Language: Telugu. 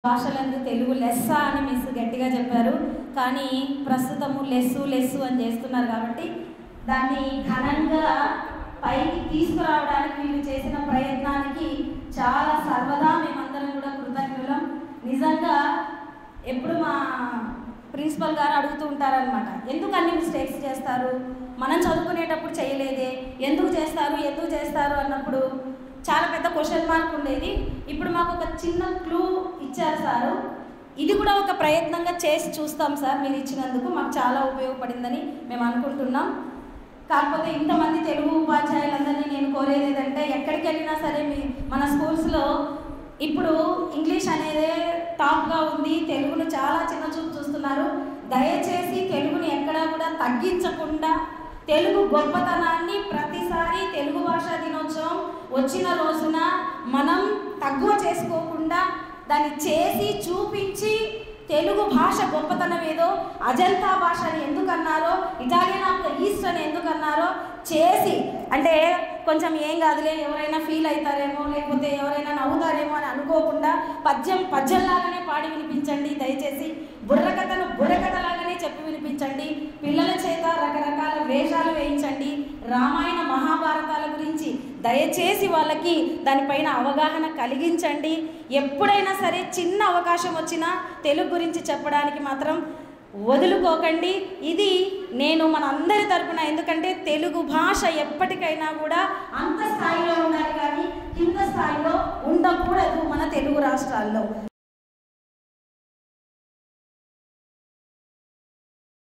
భాషలందు తెలుగు లెస్స అని మిస్ గట్టిగా చెప్పారు. కానీ ప్రస్తుతము లెస్సు అని చేస్తున్నారు కాబట్టి దాన్ని ఘనంగా పైకి తీసుకురావడానికి వీళ్ళు చేసిన ప్రయత్నానికి చాలా సర్వదా మేమందరం కూడా కృతజ్ఞులం. నిజంగా ఎప్పుడు మా ప్రిన్సిపల్ గారు అడుగుతూ ఉంటారనమాట, ఎందుకు అన్ని మిస్టేక్స్ చేస్తారు, మనం చదువుకునేటప్పుడు చేయలేదే, ఎందుకు చేస్తారు అన్నప్పుడు చాలా పెద్ద క్వశ్చన్ మార్క్ ఉండేది. ఇప్పుడు మాకు ఒక చిన్న క్లూ ఇచ్చారు సారు. ఇది కూడా ఒక ప్రయత్నంగా చేసి చూస్తాం సార్, మీరు ఇచ్చినందుకు మాకు చాలా ఉపయోగపడిందని మేము అనుకుంటున్నాం. కాకపోతే ఇంతమంది తెలుగు ఉపాధ్యాయులందరినీ నేను కోరేది ఏంటంటే, ఎక్కడికి వెళ్ళినా సరే మన స్కూల్స్లో ఇప్పుడు ఇంగ్లీష్ అనేదే టాప్గా ఉంది, తెలుగును చాలా చిన్న చూపు చూస్తున్నారు. దయచేసి తెలుగుని ఎక్కడా కూడా తగ్గించకుండా తెలుగు గొప్పతనాన్ని ప్రతిసారి తెలుగు భాషా దినోత్సవం వచ్చిన రోజున మనం తక్కువ చేసుకోకుండా దాన్ని చేసి చూపించి తెలుగు భాష గొప్పతనం ఏదో, అజంతా భాష అని ఎందుకన్నారో, ఇటాలియన్ ఆఫ్ ద ఈస్ట్ అని ఎందుకన్నారో చేసి, అంటే కొంచెం ఏం కాదులే ఎవరైనా ఫీల్ అవుతారేమో లేకపోతే ఎవరైనా నవ్వుతారేమో అని అనుకోకుండా పద్యంలాగానే పాడి వినిపించండి. దయచేసి బుర్రకథలాగానే చెప్పి వినిపించండి. పిల్లల చేత రకరకాల వేషాలు వేయించండి. రామాయణ మహాభారతాల గురించి దయచేసి వాళ్ళకి దానిపైన అవగాహన కలిగించండి. ఎప్పుడైనా సరే చిన్న అవకాశం వచ్చినా తెలుగు గురించి చెప్పడానికి మాత్రం వదులుకోకండి. ఇది నేను మన అందరి తరపున, ఎందుకంటే తెలుగు భాష ఎప్పటికైనా కూడా అంత స్థాయిలో ఉండాలి కానీ కింద స్థాయిలో ఉండకూడదు మన తెలుగు రాష్ట్రాల్లో.